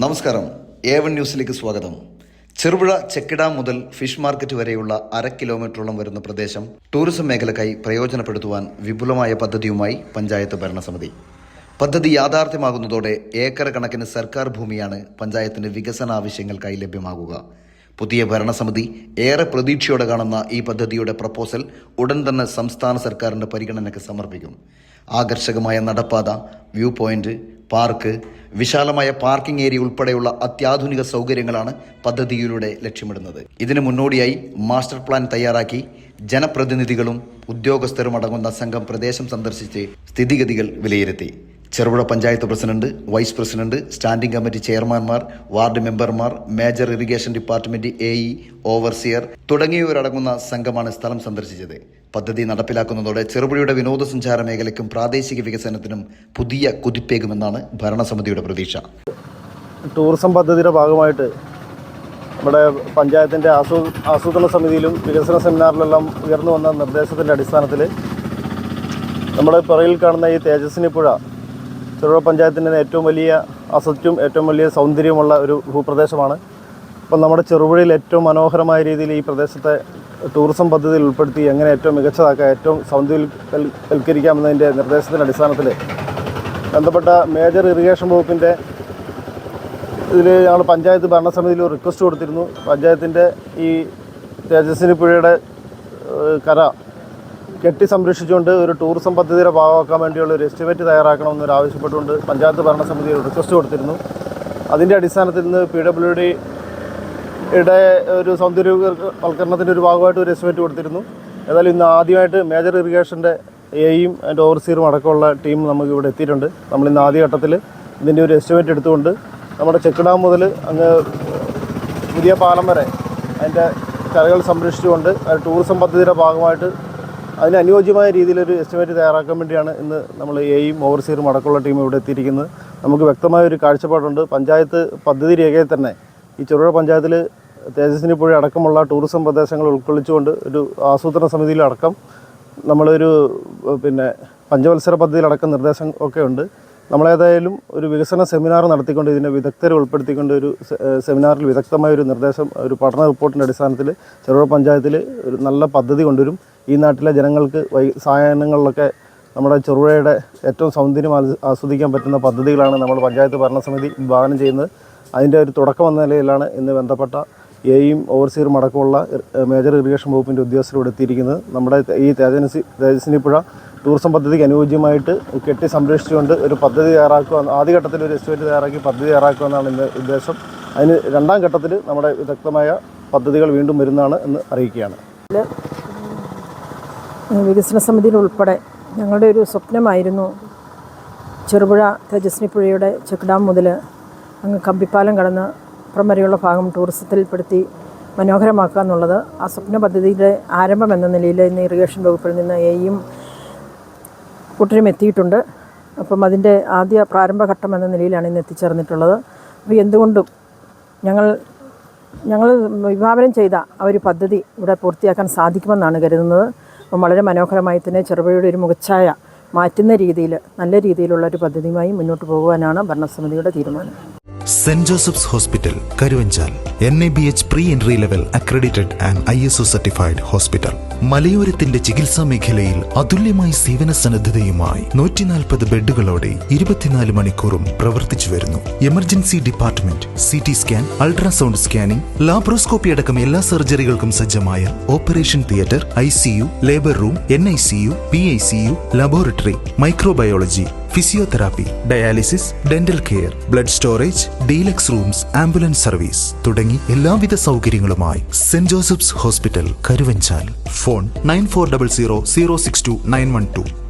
നമസ്കാരം, A1 ന്യൂസിലേക്ക് സ്വാഗതം. ചെറുപുഴ ചെക്ക് ഡാം മുതൽ ഫിഷ് മാർക്കറ്റ് വരെയുള്ള 1/2 കിലോമീറ്ററോളം വരുന്ന പ്രദേശം ടൂറിസം മേഖലയ്ക്കായി പ്രയോജനപ്പെടുത്തുവാൻ വിപുലമായ പദ്ധതിയുമായി പഞ്ചായത്ത് ഭരണസമിതി. പദ്ധതി യാഥാർത്ഥ്യമാകുന്നതോടെ ഏക്കർ കണക്കിന് സർക്കാർ ഭൂമിയാണ് പഞ്ചായത്തിന്റെ വികസന ആവശ്യങ്ങൾക്കായി ലഭ്യമാകുക. പുതിയ ഭരണസമിതി ഏറെ പ്രതീക്ഷയോടെ കാണുന്ന ഈ പദ്ധതിയുടെ പ്രപ്പോസൽ ഉടൻ തന്നെ സംസ്ഥാന സർക്കാരിന്റെ പരിഗണനയ്ക്ക് സമർപ്പിക്കും. ആകർഷകമായ നടപ്പാത, വ്യൂ പോയിന്റ്, പാർക്ക്, വിശാലമായ പാർക്കിംഗ് ഏരിയ ഉൾപ്പെടെയുള്ള അത്യാധുനിക സൗകര്യങ്ങളാണ് പദ്ധതിയിലൂടെ ലക്ഷ്യമിടുന്നത്. ഇതിനു മുന്നോടിയായി മാസ്റ്റർ പ്ലാൻ തയ്യാറാക്കി ജനപ്രതിനിധികളും ഉദ്യോഗസ്ഥരും അടങ്ങുന്ന സംഘം പ്രദേശം സന്ദർശിച്ച് സ്ഥിതിഗതികൾ വിലയിരുത്തി. Cherupuzha panchayat president, vice president, standing committee ചെയർമാൻമാർ, വാർഡ് മെമ്പർമാർ, major irrigation department AE, overseer തുടങ്ങിയവരടങ്ങുന്ന സംഘമാണ് സ്ഥലം സന്ദർശിച്ചത്. പദ്ധതി നടപ്പിലാക്കുന്നതോടെ ചെറുപുഴയുടെ വിനോദസഞ്ചാര മേഖലയ്ക്കും പ്രാദേശിക വികസനത്തിനും പുതിയ കുതിപ്പേകുമെന്നാണ് ഭരണസമിതിയുടെ പ്രതീക്ഷ. ടൂറിസം പദ്ധതിയുടെ ഭാഗമായിട്ട് നമ്മുടെ പഞ്ചായത്തിൻ്റെ ആസൂത്രണ സമിതിയിലും വികസന സെമിനാറിലെല്ലാം ഉയർന്നു വന്ന നിർദ്ദേശത്തിൻ്റെ അടിസ്ഥാനത്തിൽ നമ്മുടെ പുറകിൽ കാണുന്ന ഈ തേജസ്വിനി പുഴ ചെറുപുഴ പഞ്ചായത്തിൻ്റെ ഏറ്റവും വലിയ അസറ്റും ഏറ്റവും വലിയ സൗന്ദര്യമുള്ള ഒരു ഭൂപ്രദേശമാണ്. അപ്പം നമ്മുടെ ചെറുപുഴയിൽ ഏറ്റവും മനോഹരമായ രീതിയിൽ ഈ പ്രദേശത്തെ ടൂറിസം പദ്ധതിയിൽ ഉൾപ്പെടുത്തി എങ്ങനെ ഏറ്റവും മികച്ചതാക്കാം, ഏറ്റവും സൗന്ദര്യവൽക്കരിക്കാമെന്നതിൻ്റെ നിർദ്ദേശത്തിൻ്റെ അടിസ്ഥാനത്തിൽ ബന്ധപ്പെട്ട മേജർ ഇറിഗേഷൻ വകുപ്പിൻ്റെ ഇതിൽ ഞങ്ങൾ പഞ്ചായത്ത് ഭരണസമിതിയിൽ റിക്വസ്റ്റ് കൊടുത്തിരുന്നു. പഞ്ചായത്തിൻ്റെ ഈ തേജസ്വിനി പുഴയുടെ കര കെട്ടി സംരക്ഷിച്ചുകൊണ്ട് ഒരു ടൂറിസം പദ്ധതിയുടെ ഭാഗമാക്കാൻ വേണ്ടിയുള്ള ഒരു എസ്റ്റിമേറ്റ് തയ്യാറാക്കണമെന്നൊരു ആവശ്യപ്പെട്ടുകൊണ്ട് പഞ്ചായത്ത് ഭരണസമിതിയിൽ റിക്വസ്റ്റ് കൊടുത്തിരുന്നു. അതിൻ്റെ അടിസ്ഥാനത്തിൽ നിന്ന് PWDയുടെ ഒരു സൗന്ദര്യവൽക്കരണത്തിൻ്റെ ഒരു ഭാഗമായിട്ട് ഒരു എസ്റ്റിമേറ്റ് കൊടുത്തിരുന്നു. ഏതായാലും ഇന്ന് ആദ്യമായിട്ട് മേജർ ഇറിഗേഷൻ്റെ AEയും അതിൻ്റെ ഓവർസിയറും അടക്കമുള്ള ടീം നമുക്ക് ഇവിടെ എത്തിയിട്ടുണ്ട്. നമ്മളിന്ന് ആദ്യഘട്ടത്തിൽ ഇതിൻ്റെ ഒരു എസ്റ്റിമേറ്റ് എടുത്തുകൊണ്ട് നമ്മുടെ ചെക്ക് ഡാം മുതൽ അങ്ങ് പുതിയ പാലം വരെ അതിൻ്റെ കരകൾ സംരക്ഷിച്ചുകൊണ്ട് ടൂറിസം പദ്ധതിയുടെ ഭാഗമായിട്ട് അതിന് അനുയോജ്യമായ രീതിയിലൊരു എസ്റ്റിമേറ്റ് തയ്യാറാക്കാൻ വേണ്ടിയാണ് ഇന്ന് നമ്മൾ AEയും ഓവർസിയറും അടക്കമുള്ള ടീം ഇവിടെ എത്തിയിരിക്കുന്നത്. നമുക്ക് വ്യക്തമായ ഒരു കാഴ്ചപ്പാടുണ്ട്. പഞ്ചായത്ത് പദ്ധതി രേഖയിൽ തന്നെ ഈ ചെറുപുഴ പഞ്ചായത്തിൽ തേജസ്വിനി പുഴ അടക്കമുള്ള ടൂറിസം പ്രദേശങ്ങൾ ഉൾക്കൊള്ളിച്ചുകൊണ്ട് ഒരു ആസൂത്രണ സമിതിയിലടക്കം നമ്മളൊരു പഞ്ചവത്സര പദ്ധതിയിലടക്കം നിർദ്ദേശം ഒക്കെ ഉണ്ട്. നമ്മളേതായാലും ഒരു വികസന സെമിനാർ നടത്തിക്കൊണ്ട് ഇതിനെ വിദഗ്ധരെ ഉൾപ്പെടുത്തിക്കൊണ്ട് ഒരു സെമിനാറിൽ വിദഗ്ധമായ ഒരു നിർദ്ദേശം, ഒരു പഠന റിപ്പോർട്ടിൻ്റെ അടിസ്ഥാനത്തിൽ ചെറുപുഴ പഞ്ചായത്തിൽ ഒരു നല്ല പദ്ധതി കൊണ്ടുവരും. ഈ നാട്ടിലെ ജനങ്ങൾക്ക് സായാഹ്നങ്ങളിലൊക്കെ നമ്മുടെ ചെറുപുഴയുടെ ഏറ്റവും സൗന്ദര്യം ആസ്വദിക്കാൻ പറ്റുന്ന പദ്ധതികളാണ് നമ്മൾ പഞ്ചായത്ത് ഭരണസമിതി വിഭാവനം ചെയ്യുന്നത്. അതിൻ്റെ ഒരു തുടക്കം എന്ന നിലയിലാണ് ഇന്ന് ബന്ധപ്പെട്ട AEയും ഓവർസിയറും അടക്കമുള്ള മേജർ ഇറിഗേഷൻ വകുപ്പിൻ്റെ ഉദ്യോഗസ്ഥരോട് എത്തിയിരിക്കുന്നത്. നമ്മുടെ ഈ തേജസ്വിനി പുഴ ടൂറിസം പദ്ധതിക്ക് അനുയോജ്യമായിട്ട് കെട്ടി സംരക്ഷിച്ചുകൊണ്ട് ഒരു പദ്ധതി തയ്യാറാക്കുക, ആദ്യഘട്ടത്തിൽ ഒരു എസ്റ്റിമേറ്റ് തയ്യാറാക്കി പദ്ധതി തയ്യാറാക്കുക എന്നാണ് ഇന്ന് ഉദ്ദേശം. അതിന് രണ്ടാം ഘട്ടത്തിൽ നമ്മുടെ വിദഗ്ധമായ പദ്ധതികൾ വീണ്ടും വരുന്നതാണ് എന്ന് അറിയിക്കുകയാണ്. വികസന സമിതിയിൽ ഉൾപ്പെടെ ഞങ്ങളുടെ ഒരു സ്വപ്നമായിരുന്നു ചെറുപുഴ തേജസ്വിനി പുഴയുടെ ചെക്ക് ഡാം മുതൽ അങ്ങ് കമ്പിപ്പാലം കടന്ന് അപ്പുറം വരെയുള്ള ഭാഗം ടൂറിസത്തിൽപ്പെടുത്തി മനോഹരമാക്കുക എന്നുള്ളത്. ആ സ്വപ്ന പദ്ധതിയുടെ ആരംഭം എന്ന നിലയിൽ ഇന്ന് ഇറിഗേഷൻ വകുപ്പിൽ നിന്ന് AEയും കൂട്ടരും എത്തിയിട്ടുണ്ട്. അപ്പം അതിൻ്റെ ആദ്യ പ്രാരംഭഘട്ടം എന്ന നിലയിലാണ് ഇന്ന് എത്തിച്ചേർന്നിട്ടുള്ളത്. അപ്പോൾ എന്തുകൊണ്ടും ഞങ്ങൾ വിഭാവനം ചെയ്ത ആ ഒരു പദ്ധതി ഇവിടെ പൂർത്തിയാക്കാൻ സാധിക്കുമെന്നാണ് കരുതുന്നത്. അപ്പം വളരെ മനോഹരമായി തന്നെ ചെറുപുഴയുടെ ഒരു മുഖച്ഛായ മാറ്റുന്ന രീതിയിൽ നല്ല രീതിയിലുള്ള ഒരു പദ്ധതിയുമായി മുന്നോട്ട് പോകുവാനാണ് ഭരണസമിതിയുടെ തീരുമാനം. Saint Joseph's hospital, Karuvanchal. NABH pre entry level accredited and ISO certified hospital. മലയോരത്തിന്റെ ചികിത്സാ മേഖലയിൽ അതുല്യമായ സേവന സന്നദ്ധതയുമായി 140 ബെഡുകളോടെ 24 മണിക്കൂറും പ്രവർത്തിച്ചു വരുന്നു. Emergency department, CT scan, ultrasound scanning, laparoscopy അടക്കം എല്ലാ സർജറികൾക്കും സജ്ജമായ operation theatre, ICU, labour room, NICU, PICU, laboratory, microbiology, physiotherapy, dialysis, dental care, blood storage, deluxe rooms, ambulance service തുടങ്ങി എല്ലാവിധ സൗകര്യങ്ങളുമായി saint Joseph's hospital, Karuvanchal. Phone 9400 062 912.